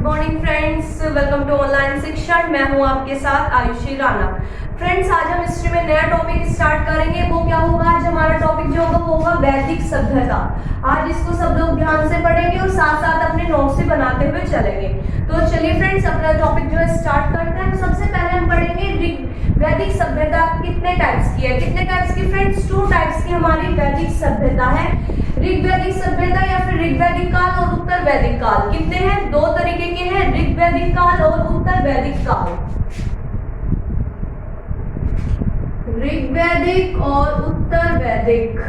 Good morning friends, welcome to online शिक्षण। मैं हूं आपके साथ आयुषी राणा। फ्रेंड्स, आज हम हिस्ट्री में नया टॉपिक स्टार्ट करेंगे। वो क्या होगा? आज हमारा टॉपिक जो होगा वो होगा वैदिक सभ्यता। आज इसको सब लोग ध्यान से पढ़ेंगे और साथ साथ अपने नोट्स भी बनाते हुए चलेंगे। तो चलिए फ्रेंड्स, अपना टॉपिक जो है स्टार्ट करते हैं। सबसे पहले हम पढ़ेंगे वैदिक सभ्यता कितने टाइप्स की है। कितने टाइप्स की फ्रेंड्स? 2 टाइप्स की हमारी वैदिक सभ्यता है, ऋग्वैदिक सभ्यता या फिर ऋग्वैदिक काल और उत्तर वैदिक काल। कितने हैं? 2 तरीके के हैं, ऋग्वैदिक काल और उत्तर वैदिक काल। ऋग्वैदिक और उत्तर वैदिक।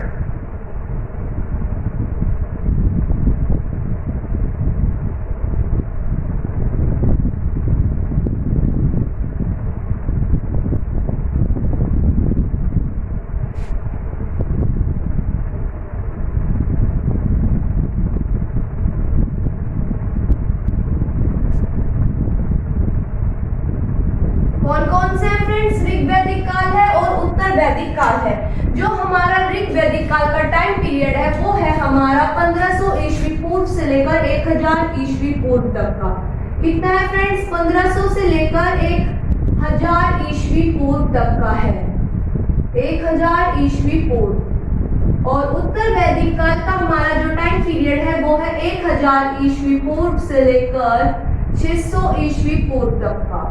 कौन कौन से हैं फ्रेंड्स? ऋग्वैदिक काल है और उत्तर वैदिक काल है। जो हमारा ऋग्वैदिक काल का टाइम पीरियड है वो है हमारा 1500 ईस्वी पूर्व से लेकर 1000 ईस्वी पूर्व तक का। कितना है फ्रेंड्स? 1500 से लेकर 1000 ईस्वी पूर्व तक का है, 1000 ईस्वी पूर्व। और उत्तर वैदिक काल का हमारा जो टाइम पीरियड है वो है 1000 ईस्वी पूर्व से लेकर 600 ईस्वी पूर्व तक का।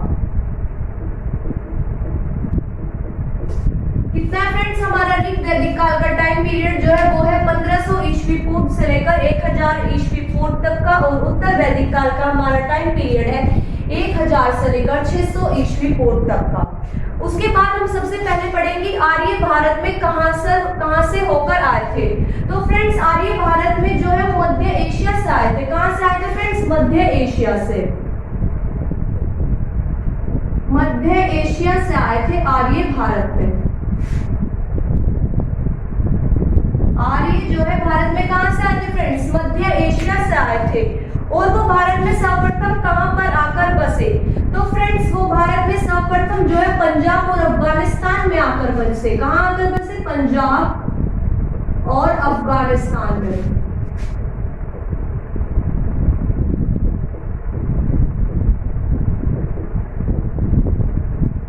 कितना फ्रेंड्स? हमारा ऋग्वैदिक काल का टाइम पीरियड जो है वो है 1500 ईस्वी पूर्व से लेकर 1000 ईस्वी पूर्व तक का। और उत्तर वैदिक काल का हमारा टाइम पीरियड है 1000 से लेकर 600 ईस्वी पूर्व तक का। उसके बाद हम सबसे पहले पढ़ेंगे आर्य भारत में कहां से होकर आए थे। तो फ्रेंड्स, आर्य भारत में जो है मध्य एशिया से आए थे। कहां से आए थे फ्रेंड्स? मध्य एशिया से। मध्य एशिया से आए थे आर्य भारत में। आर्य जो है भारत में कहां से आए थे फ्रेंड्स? मध्य एशिया से आए थे। और वो भारत में सर्वप्रथम कहां पर आकर बसे? तो फ्रेंड्स, वो भारत में सर्वप्रथम जो है पंजाब और अफगानिस्तान में आकर बसे। कहां आकर बसे? पंजाब और अफगानिस्तान में।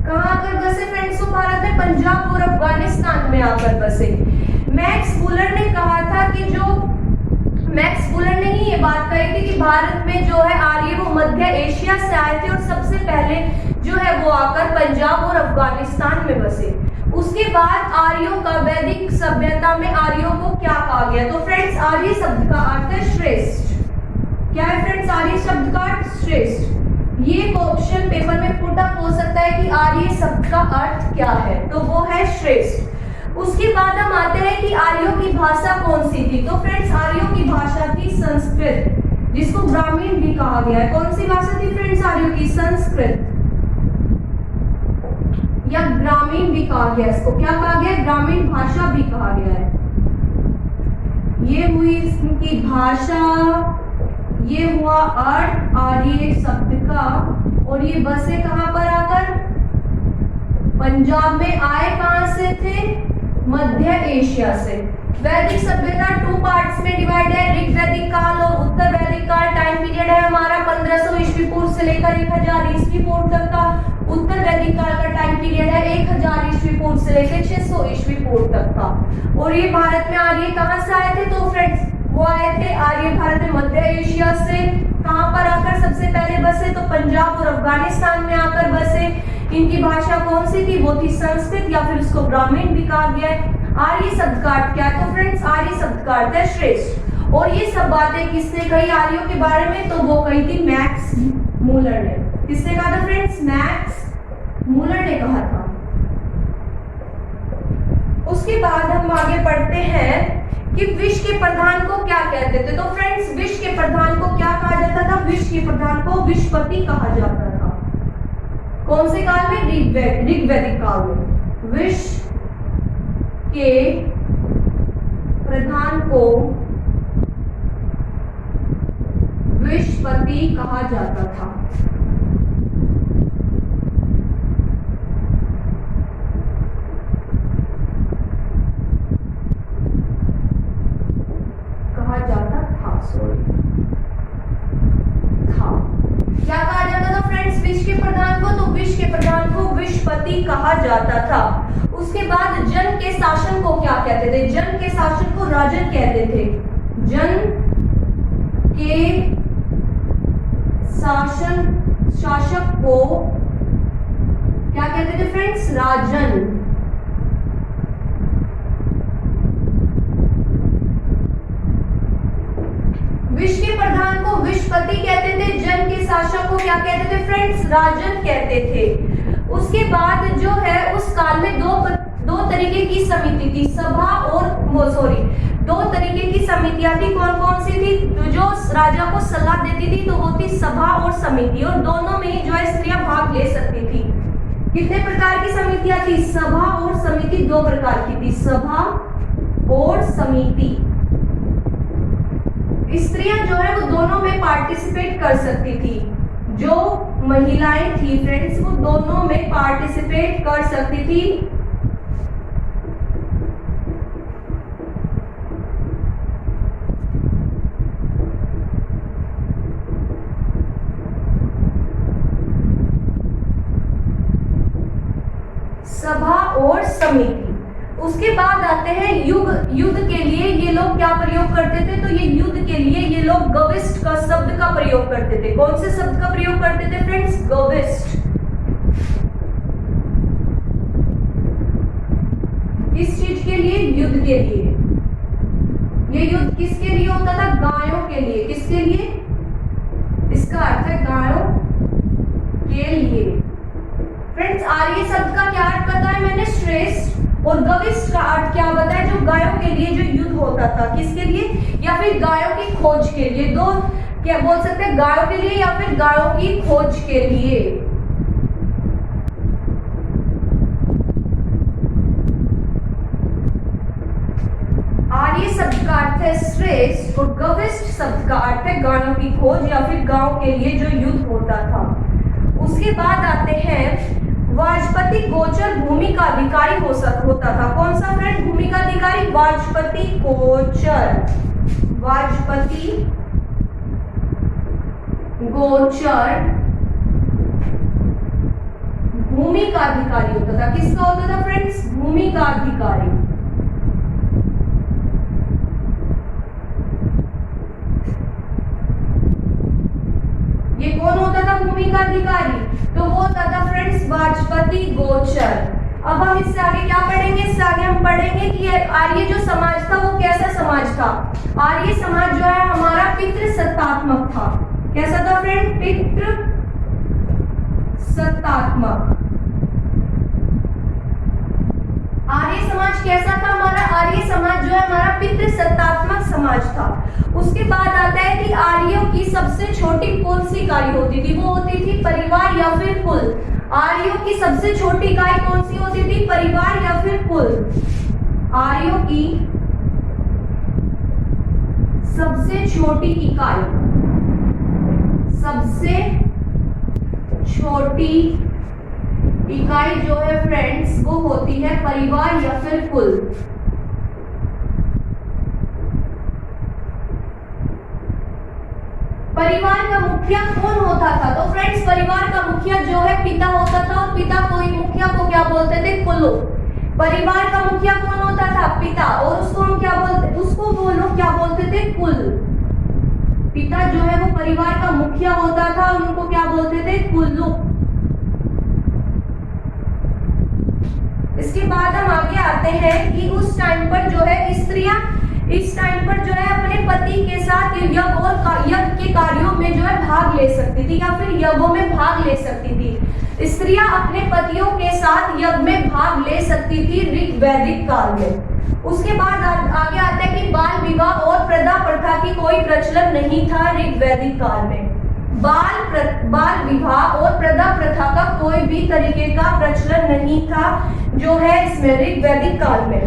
कहां आकर बसे फ्रेंड्स? वो भारत में पंजाब और अफगानिस्तान में आकर बसे। मैक्स मुलर ने कहा था कि मैक्स मुलर ने ही ये बात कही थी कि भारत में जो है आर्य वो मध्य एशिया से आए थे और सबसे पहले जो है वो आकर पंजाब और अफगानिस्तान में बसे। उसके बाद आर्यों का वैदिक सभ्यता में आर्यों को क्या कहा गया? तो फ्रेंड्स, आर्य शब्द का अर्थ है श्रेष्ठ। क्या है फ्रेंड्स? आर्य शब्द का अर्थ श्रेष्ठ। ये क्वेश्चन पेपर में पुट अप हो सकता है कि आर्य शब्द का अर्थ क्या है, तो वो है श्रेष्ठ। उसके बाद हम आते हैं कि आर्यों की भाषा कौन सी थी। तो फ्रेंड्स, आर्यों की भाषा थी संस्कृत, जिसको ग्रामीण भी कहा गया है। कौन सी भाषा थी फ्रेंड्स? आर्यों की संस्कृत या ग्रामीण भी कहा गया। इसको क्या कहा गया? ग्रामीण भाषा भी कहा गया है। ये हुई इसकी भाषा, ये हुआ अर्थ आर्य शब्द का। और ये बसे कहां पर आकर? पंजाब में। आए कहां से थे? मध्य एशिया से। वैदिक सभ्यता 2 पार्ट्स में डिवाइड है, ऋग्वैदिक काल और उत्तर वैदिक काल। टाइम पीरियड है हमारा 1500 ईस्वी पूर्व से लेकर 1000 ईस्वी पूर्व तक का। उत्तर वैदिक काल का टाइम पीरियड है 1000 ईस्वी पूर्व से लेकर 600 ईस्वी पूर्व तक का। और ये भारत में आर्य कहां से आए थे? तो फ्रेंड्स, वो आए थे आर्य भारत में मध्य एशिया से। कहां पर आकर सबसे पहले बसे? तो पंजाब और अफगानिस्तान में आकर बसे। इनकी भाषा कौन सी थी? वो थी संस्कृत या फिर उसको ग्रामीण भी कहा गया है। आर्य शब्द का अर्थ क्या है? तो फ्रेंड्स, आर्य शब्द का अर्थ है श्रेष्ठ। और ये सब बातें किसने कही आर्यों के बारे में? तो वो कही थी मैक्स मुलर ने। किसने कहा था फ्रेंड्स? मैक्स मुलर ने कहा था। उसके बाद हम आगे पढ़ते हैं कि विश्व के प्रधान को क्या कहते थे। तो फ्रेंड्स, विश्व के प्रधान को क्या कहा जाता था? विश्व के प्रधान को विश्वपति कहा जाता था। कौन से काल में? ऋग्वैदिक काल में। विश्व के प्रधान को विश्वपति कहा जाता था। कहा जाता था, सॉरी, था। प्रधान को, तो विष के प्रधान को विषपति कहा जाता था। उसके बाद जन के शासन को क्या कहते थे? जन के शासन को राजन कहते थे। जन के शासक को क्या कहते थे फ्रेंड्स? राजन। विष के प्रधान को विषपति कहते थे, जन के शासक को क्या कहते थे फ्रेंड्स? राजन कहते थे। उसके बाद जो है उस काल में दो तरीके की समिति थी, सभा और दो तरीके की समितियां थी। कौन कौन सी थी? तो जो राजा को सलाह देती थी तो वो थी सभा और समिति, और दोनों में ही जो है स्त्रियां भाग ले सकती थी। कितने प्रकार की समितियां थी? सभा और समिति दो प्रकार की थी, सभा और समिति। स्त्रियां जो है वो दोनों में पार्टिसिपेट कर सकती थी। जो महिलाएं थी फ्रेंड्स वो दोनों में पार्टिसिपेट कर सकती थी। सभा और समिति। उसके बाद आते हैं युद्ध के लिए ये लोग क्या प्रयोग करते थे? तो ये युद्ध के लिए ये लोग गविष्ट का शब्द का प्रयोग करते थे। कौन से शब्द का प्रयोग करते थे फ्रेंड्स? गविष्ट। किस चीज के लिए? युद्ध के लिए। ये युद्ध किसके लिए होता था? गायों के लिए। किसके लिए? इसका अर्थ है गायों के लिए। फ्रेंड्स आर्य शब्द का क्या अर्थ बताया मैंने? श्रेष्ठ। और गविष्ट का अर्थ क्या बताया? जो गायों के लिए जो युद्ध होता था। किसके लिए? या फिर गायों की खोज के लिए। दो क्या बोल सकते हैं? गायों के लिए या फिर गायों की खोज के लिए। आर्य शब्द का अर्थ है श्रेष्ठ और गविष्ट शब्द का अर्थ है गायों की खोज या फिर गायों के लिए जो युद्ध होता था। उसके बाद आते हैं वाजपति गोचर भूमि का अधिकारी होता था। कौन सा फ्रेंड? भूमि का अधिकारी वाजपति गोचर। वाजपति गोचर भूमि का अधिकारी होता था। किसका होता था फ्रेंड्स? भूमि का अधिकारी। ये कौन होता था भूमि का अधिकारी? तो वो होता था फ्रेंड्स वाजपति गोचर। अब हम इससे आगे क्या पढ़ेंगे? इससे आगे हम पढ़ेंगे कि आर्य जो समाज था वो कैसा समाज था। आर्य समाज जो है हमारा पितृसत्तात्मक था। कैसा था फ्रेंड? पितृसत्तात्मक। आर्य समाज कैसा था हमारा? आर्य समाज जो है हमारा पितृसत्तात्मक समाज था। उसके बाद आता है कि आर्यों की सबसे छोटी कौन सी इकाई होती थी? वो होती थी परिवार या फिर कुल। आर्यों की सबसे छोटी इकाई कौन सी होती थी? परिवार या फिर कुल। आर्यों की सबसे छोटी इकाई, सबसे छोटी इकाई जो है फ्रेंड्स वो होती है परिवार या फिर कुल। परिवार का मुखिया कौन होता था? तो फ्रेंड्स परिवार का मुखिया जो है पिता होता था, और पिता को ही मुखिया को क्या बोलते थे? कुल। परिवार का मुखिया कौन होता था? पिता। और उसको हम क्या बोलते? उसको वो लोग क्या बोलते थे? कुल। पिता जो है वो परिवार का मुखिया होता था, उनको क्या बोलते थे? कुल्लू। इसके बाद हम आगे आते हैं कि उस टाइम पर जो है स्त्रियां इस टाइम पर जो है अपने पति के साथ यज्ञ के कार्यों में जो है भाग ले सकती थी या फिर यज्ञों में भाग ले सकती थी। स्त्रियां अपने पतियों के साथ यज्ञ में भाग ले सकती थी ऋग्वैदिक काल में। उसके बाद आगे आता है कि बाल विवाह और प्रथा प्रथा की कोई प्रचलन नहीं था ऋग्वैदिक काल में। बाल विवाह और प्रथा प्रथा का कोई भी तरीके का प्रचलन नहीं था जो है इसमें ऋग्वैदिक काल में।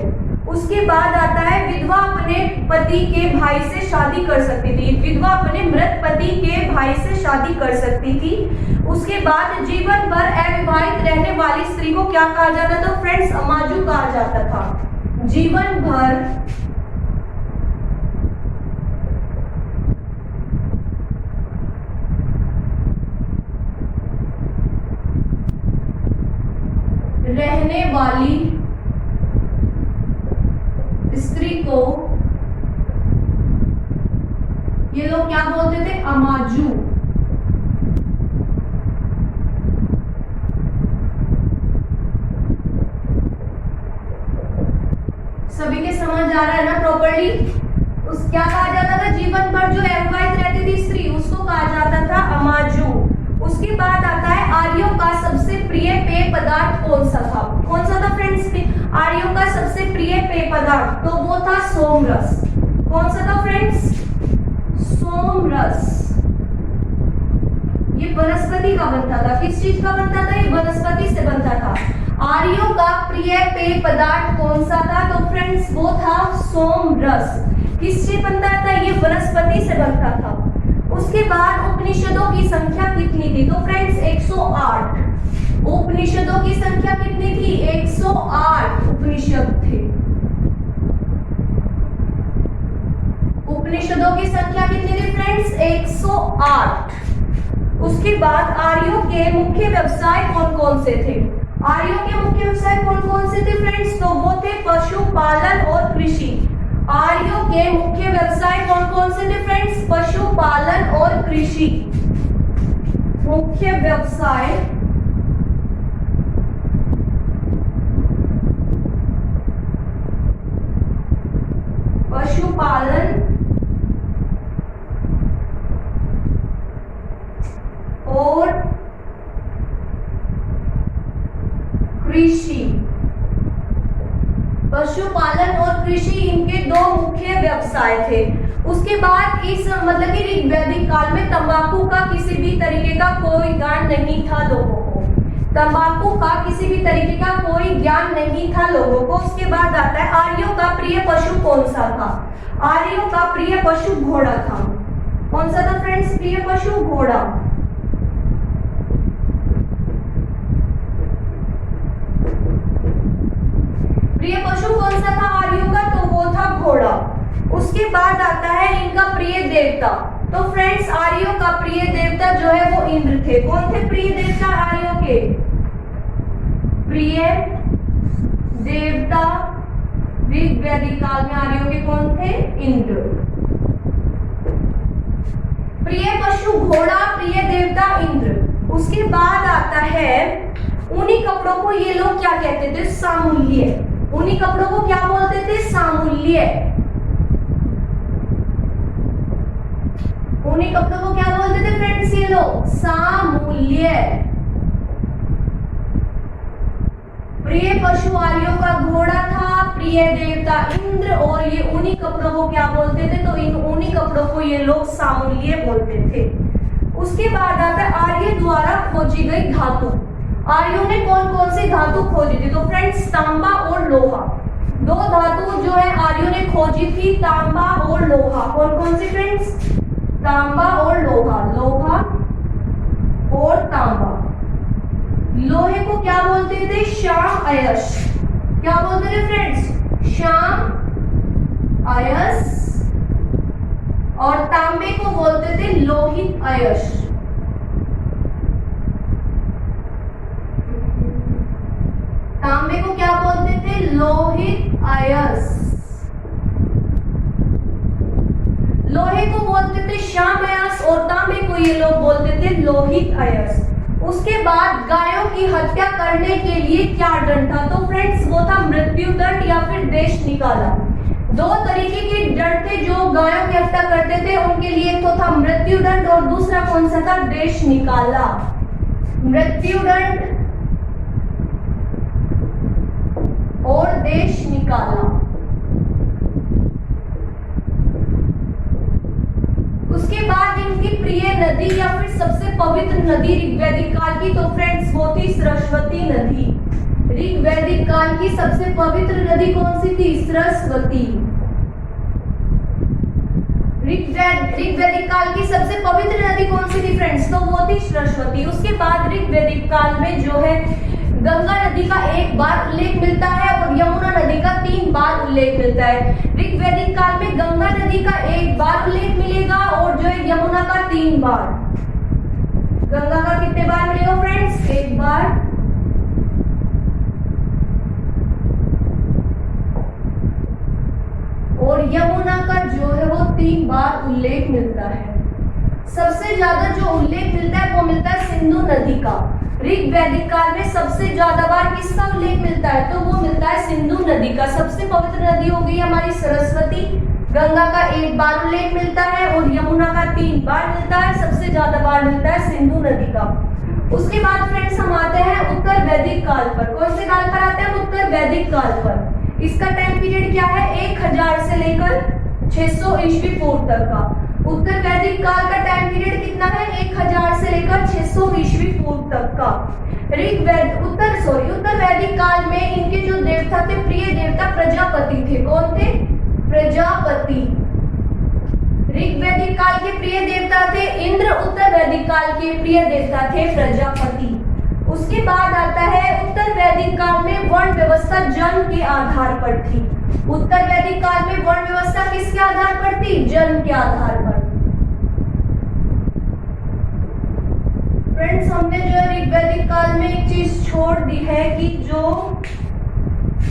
उसके बाद आता है विधवा अपने पति के भाई से शादी कर सकती थी। विधवा अपने मृत पति के भाई से शादी कर सकती थी। उसके बाद जीवन भर अविवाहित रहने वाली स्त्री को क्या कहा जाता था? फ्रेंड्स अमाजू कहा जाता था। जीवन भर रहने वाली स्त्री को ये लोग क्या बोलते थे? अमाजू। सभी के समझ आ रहा है ना प्रॉपर्ली? उस क्या कहा जाता था? जीवन भर जो अविवाहित रहती थी स्त्री, उसको कहा जाता था अमाजू। उसके बाद आता है आर्यों का सबसे प्रिय पेय पदार्थ कौन सा था? कौन सा था फ्रेंड्स? आर्यों का सबसे प्रिय पेय पदार्थ, तो वो था सोमरस। कौन सा था फ्रेंड्स? सोमरस। ये वनस्पति का बनता था। किस चीज का बनता था? ये वनस्पति से बनता था। आर्यों का प्रिय पेय पदार्थ कौन सा था? तो फ्रेंड्स वो था सोमरस। किससे बनता था? ये वनस्पति से बनता था। उसके बाद उपनिषदों की संख्या कितनी थी? तो फ्रेंड्स 108। उपनिषदों की संख्या कितनी थी? 108 उपनिषद थे। उपनिषदों की संख्या कितनी थी फ्रेंड्स? 108। उसके बाद आर्यों के मुख्य व्यवसाय कौन कौन से थे? आर्यों के मुख्य व्यवसाय कौन कौन से थे फ्रेंड्स? तो वो थे पशुपालन और कृषि। आर्यों के मुख्य व्यवसाय कौन कौन से थे फ्रेंड्स? पशुपालन और कृषि। मुख्य व्यवसाय पशुपालन और कृषि। पशुपालन और कृषि इनके दो मुख्य व्यवसाय थे। उसके बाद इस मतलब कि ऋग्वैदिक काल में तंबाकू का किसी भी तरीके का कोई ज्ञान नहीं था लोगों को। तंबाकू का किसी भी तरीके का कोई ज्ञान नहीं था लोगों को। उसके बाद आता है आर्यों का प्रिय पशु कौन सा था? आर्यों का प्रिय पशु घोड़ा था। कौन सा था फ्रेंड्स? प्रिय पशु घोड़ा। प्रिय पशु कौन सा था आर्यों का? तो वो था घोड़ा। उसके बाद आता है इनका प्रिय देवता। तो फ्रेंड्स आर्यों का प्रिय देवता जो है वो इंद्र थे। कौन थे प्रिय देवता आर्यों के? प्रिय देवता ऋग्वैदिक काल में आर्यों के कौन थे? इंद्र। प्रिय पशु घोड़ा, प्रिय देवता इंद्र। उसके बाद आता है ऊनी कपड़ों को ये लोग क्या कहते थे? सामूल्य। ऊनी कपड़ों को क्या बोलते थे? सामूल्य। ऊनी कपड़ों को क्या बोलते थे फ्रेंड्स ये लोग? सामूल्य। प्रिय पशु आर्यों का घोड़ा था, प्रिय देवता इंद्र, और ये ऊनी कपड़ों को क्या बोलते थे? तो इन ऊनी कपड़ों को ये लोग सामूल्य बोलते थे। उसके बाद आता है आर्य द्वारा खोजी गई धातु। आर्यों ने कौन कौन सी धातु खोजी थी? तो फ्रेंड्स तांबा और लोहा। दो धातु जो है आर्यों ने खोजी थी, तांबा और लोहा। कौन कौन सी फ्रेंड्स? तांबा और लोहा। लोहा और तांबा। लोहे को क्या बोलते थे? श्याम अयस। क्या बोलते थे फ्रेंड्स? श्याम अयस। और तांबे को बोलते थे लोहित अयस। तांबे को क्या बोलते थे? लोहित अयस। लोहे को बोलते थे श्याम अयस और तांबे को ये लोग बोलते थे लोहित अयस। उसके बाद गायों की हत्या करने के लिए क्या दंड था? तो फ्रेंड्स वो था मृत्यु दंड या फिर देश निकाला। दो तरीके के दंड थे जो गायों की हत्या करते थे उनके लिए। एक तो था मृत्यु दंड और दूसरा कौन सा था? देश निकाला। मृत्यु दंड और देश निकाला। उसके बाद इनकी प्रिय नदी या फिर सबसे पवित्र नदी ऋग्वैदिक काल की, तो फ्रेंड्स वो थी सरस्वती नदी। ऋग्वैदिक काल की सबसे पवित्र नदी कौन सी थी? सरस्वती। ऋग्वैदिक काल की सबसे पवित्र नदी कौन सी थी फ्रेंड्स? तो वो थी सरस्वती। उसके बाद ऋग्वैदिक काल में जो है गंगा नदी का एक बार उल्लेख मिलता है और यमुना नदी का 3 बार उल्लेख मिलता है। ऋग्वैदिक काल में गंगा नदी का एक बार उल्लेख मिलेगा और जो है यमुना का 3 बार। गंगा का कितने बार मिलेगा फ्रेंड्स? एक बार। का जो है वो 3 बार उल्लेख मिलता है। सबसे ज्यादा जो उल्लेख मिलता है वो मिलता है सिंधु नदी का। ऋग वैदिक काल में सबसे ज्यादा बार किसका उल्लेख मिलता है, तो वो मिलता है सिंधु नदी का। सबसे पवित्र नदी हो गई हमारी सरस्वती। गंगा का 1 बार उल्लेख मिलता है और यमुना का 3 बार मिलता है। सबसे ज्यादा बार मिलता है सिंधु नदी का। उसके बाद फ्रेंड्स हम आते हैं उत्तर वैदिक काल पर। कौन से काल पर आते हैं, उत्तर वैदिक काल पर। इसका टाइम पीरियड क्या है, 1000 से लेकर 600 ईस्वी पूर्व तक का। उत्तर वैदिक काल का टाइम पीरियड कितना है, 1000 से लेकर 600 ईस्वी पूर्व तक का। उत्तर वैदिक काल में इनके जो देवता थे, प्रिय देवता प्रजापति थे। कौन थे, प्रजापति। ऋग वैदिक काल के प्रिय देवता थे इंद्र, उत्तर वैदिक काल के प्रिय देवता थे प्रजापति। उसके बाद आता है उत्तर वैदिक काल में वर्ण व्यवस्था जन्म के आधार पर थी। उत्तर वैदिक काल में वर्ण व्यवस्था किसके आधार पर थी, जन्म के आधार पर। फ्रेंड्स हमने जो है ऋग वैदिक काल में एक चीज छोड़ दी है कि जो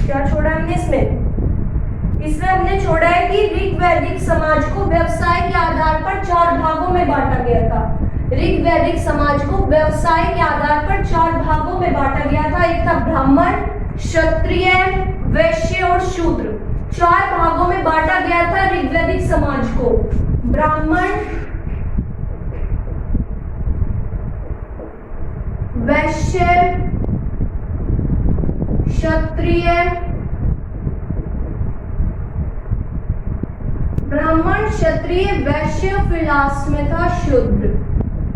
क्या छोड़ा हमने इसमें हमने छोड़ा है कि ऋग वैदिक समाज को व्यवसाय के आधार पर 4 भागों में बांटा गया था। ऋग वैदिक समाज को व्यवसाय के आधार पर 4 भागों में बांटा गया था। एक था ब्राह्मण, क्षत्रिय, वैश्य और शूद्र। 4 भागों में बांटा गया था ऋग्वैदिक समाज को। ब्राह्मण, वैश्य, क्षत्रिय, ब्राह्मण, क्षत्रिय, वैश्य, फिर लास्ट में था शूद्र।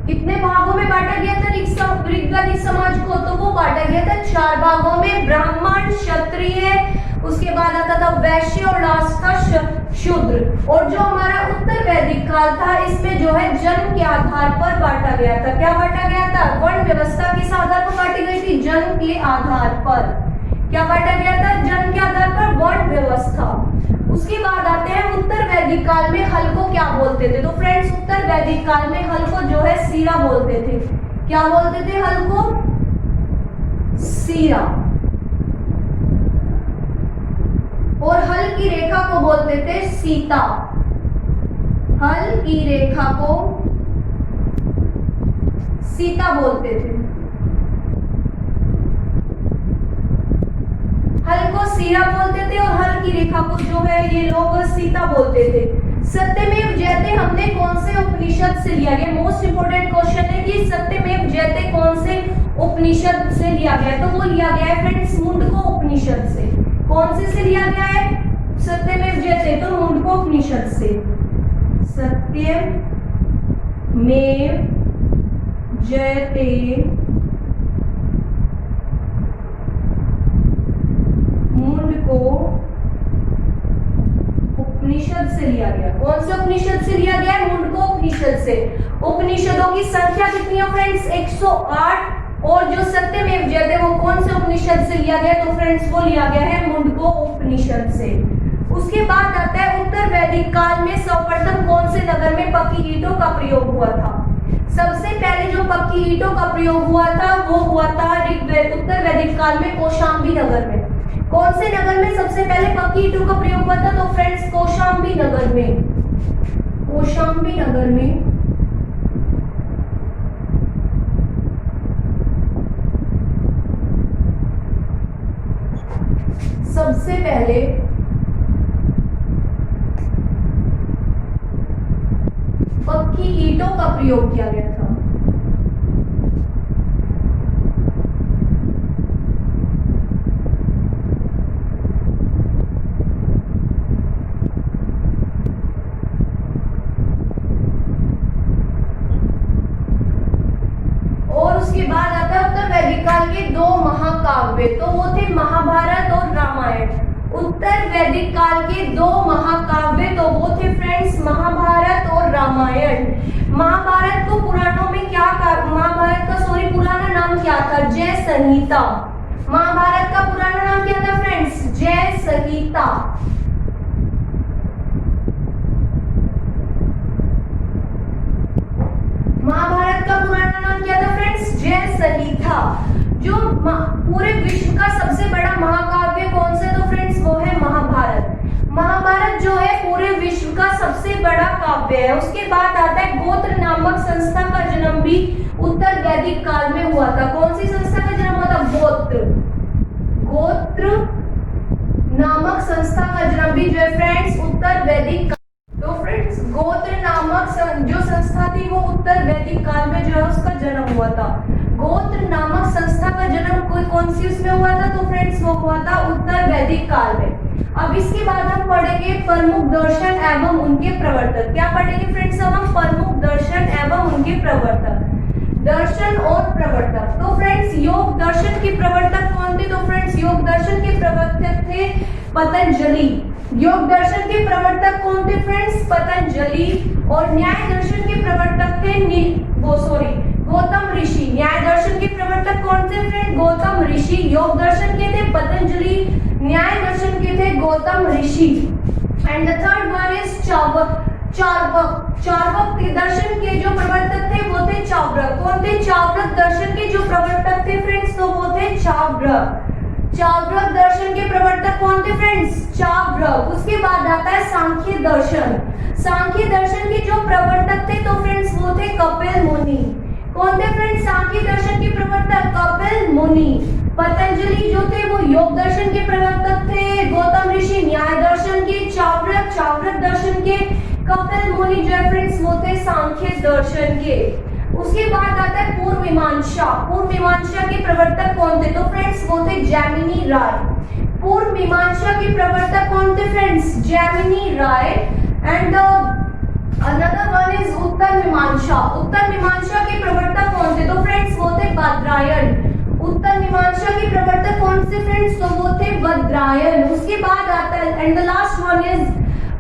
कितने भागों में बांटा गया था ऋग्वैदिक समाज को, तो वो बांटा गया था 4 भागों में। ब्राह्मण, क्षत्रिय, उसके बाद आता था वैश्य और लास्ट था शूद्र। और जो हमारा उत्तर वैदिक काल था इसमें जो है जन्म के आधार पर बांटा गया था। क्या बांटा गया था, वर्ण व्यवस्था किस आधार पर बांटी गई थी, जन्म के आधार पर। क्या बांटा गया था, जन्म के आधार पर वर्ण व्यवस्था। उसके बाद आते हैं उत्तर वैदिक काल में हल को क्या बोलते थे। तो फ्रेंड्स उत्तर वैदिक काल में हल को जो है सीरा बोलते थे। क्या बोलते थे हल को, सीरा। और हल की रेखा को बोलते थे सीता। हल की रेखा को सीता बोलते थे। हल को सीरा बोलते थे और हल की रेखा को जो है ये लोग सीता बोलते थे। सत्यमेव जयते हमने कौन से उपनिषद से लिया गया, मोस्ट इंपोर्टेंट क्वेश्चन है कि सत्यमेव जयते कौन से उपनिषद से लिया गया। तो वो लिया गया है फ्रेंड्स मुंडको उपनिषद से। कौन से लिया गया है, सत्यमेव जयते, तो मुंडको उपनिषद से। सत्यमेव जयते मुंडको उपनिषद से लिया गया। कौन से उपनिषद से लिया गया है, मुंडको उपनिषद से। उपनिषदों की संख्या कितनी है फ्रेंड्स, 108। और जो सत्यमेव जयते वो कौन से उपनिषद से लिया गया, तो फ्रेंड्स वो लिया गया है मुंडको उपनिषद से। उसके बाद आता है उत्तर वैदिक काल में सर्वप्रथम कौन से नगर में पक्की ईंटों का प्रयोग हुआ था। सबसे पहले जो पक्की ईंटों का प्रयोग हुआ था वो हुआ था उत्तर वैदिक काल में कौशाम्बी नगर में। कौन से नगर में सबसे पहले पक्की ईंटों का प्रयोग हुआ था, तो फ्रेंड्स कौशाम्बी नगर में। कौशाम्बी नगर में सबसे पहले पक्की ईंटों का प्रयोग किया गया था। और उसके बाद आता है उत्तर वैदिक काल के 2 महाकाव्य, तो वो थे महाभारत और रामायण। उत्तर वैदिक काल के 2 महाकाव्य तो वो थे फ्रेंड्स महाभारत और रामायण। महाभारत को पुराणों में क्या महाभारत का पुराना नाम क्या था, जय संहिता। महाभारत का पुराना नाम क्या था फ्रेंड्स, जय संहिता। महाभारत का पुराना नाम क्या था फ्रेंड्स, जय संहिता। जो पूरे विश्व का सबसे बड़ा महाकाव्य कौन सा, तो फ्रेंड्स वो है महाभारत। महाभारत जो है पूरे विश्व काव्य है। उसके बाद आता है गोत्र नामक संस्था का जन्म भी उत्तर वैदिक काल में हुआ था। कौन सी संस्था का जन्म हुआ था? गोत्र नामक संस्था का जन्म भी जो है फ्रेंड्स उत्तर वैदिक। तो फ्रेंड्स गोत्र नामक जो संस्था थी वो उत्तर वैदिक काल में जो है उसका जन्म हुआ था। गोत्र नामक संस्था का जन्म कौन सी उसमें हुआ था? तो फ्रेंड्स वो हुआ था उत्तर वैदिक काल में। अब इसके बाद हम पढ़ेंगे प्रमुख दर्शन एवं उनके प्रवर्तक। क्या पढ़ेंगे फ्रेंड्स? अब हम प्रमुख दर्शन एवं उनके प्रवर्तक, दर्शन और प्रवर्तक। तो फ्रेंड्स योग दर्शन के प्रवर्तक कौन थे? तो फ्रेंड्स योग दर्शन के प्रवर्तक थे पतंजलि। योग दर्शन के प्रवर्तक कौन थे फ्रेंड्स? पतंजलि। और न्याय दर्शन के प्रवर्तक थे गौतम ऋषि। न्याय दर्शन के प्रवर्तक कौन थे फ्रेंड? गौतम ऋषि। योग दर्शन के थे पतंजलि, न्याय दर्शन के थे गौतम ऋषि। And the third one is Charvaka दर्शन के जो प्रवर्तक थे वो थे चार्वक। कौन थे? चार्वक दर्शन के जो प्रवर्तक थे फ्रेंड्स तो वो थे चार्वक। चार्वक दर्शन के प्रवर्तक कौन थे फ्रेंड्स? चार्वक। उसके बाद आता है सांख्य दर्शन। सांख्य दर्शन के जो प्रवर्तक थे तो फ्रेंड्स वो थे कपिल मुनि। कौन थे फ्रेंड्स? सांख्य दर्शन के प्रवर्तक कपिल मुनि। पतंजलि जो थे वो योग दर्शन के प्रवर्तक थे, गौतम ऋषि न्याय दर्शन के, चार्वक दर्शन के, कपिल मुनि जो फ्रेंड्स वो थे सांख्य दर्शन के। उसके बाद आता है पूर्व मीमांसा। पूर्व मीमांसा के प्रवर्तक कौन थे? तो फ्रेंड्स वो थे जैमिनी राय। पूर्व मीमांसा के प्रवर्तक कौन थे फ्रेंड्स? जैमिनी राय। And another one is Uttar Mimamsa. Uttar मीमांसा के प्रवर्तक कौन थे? तो फ्रेंड्स वो थे बादरायण। उत्तर मीमांसा के प्रवर्तक कौन से फ्रेंड्स? तो वो थे बादरायण। उसके बाद आता है and the last one is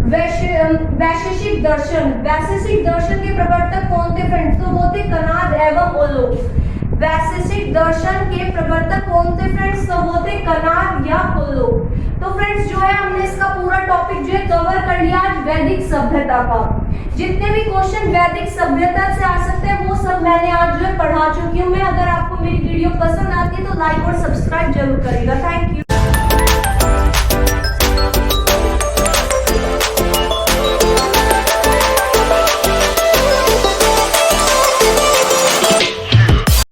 Vaisheshika दर्शन। वैशेषिक दर्शन के प्रवर्तक कौन थे फ्रेंड्स? तो वो थे कनाद एवं उल्लूक। वैशेषिक दर्शन के प्रवर्तक कौन थे फ्रेंड्स? तो वो थे कनाद या उल्लूक। तो फ्रेंड्स जो है हमने इसका पूरा टॉपिक जो है कवर कर लिया आज वैदिक सभ्यता का। जितने भी क्वेश्चन वैदिक सभ्यता से आ सकते हैं वो सब मैंने आज जो है पढ़ा चुकी हूँ मैं। अगर आपको मेरी वीडियो पसंद आती है तो लाइक और सब्सक्राइब जरूर करिएगा। Thank you.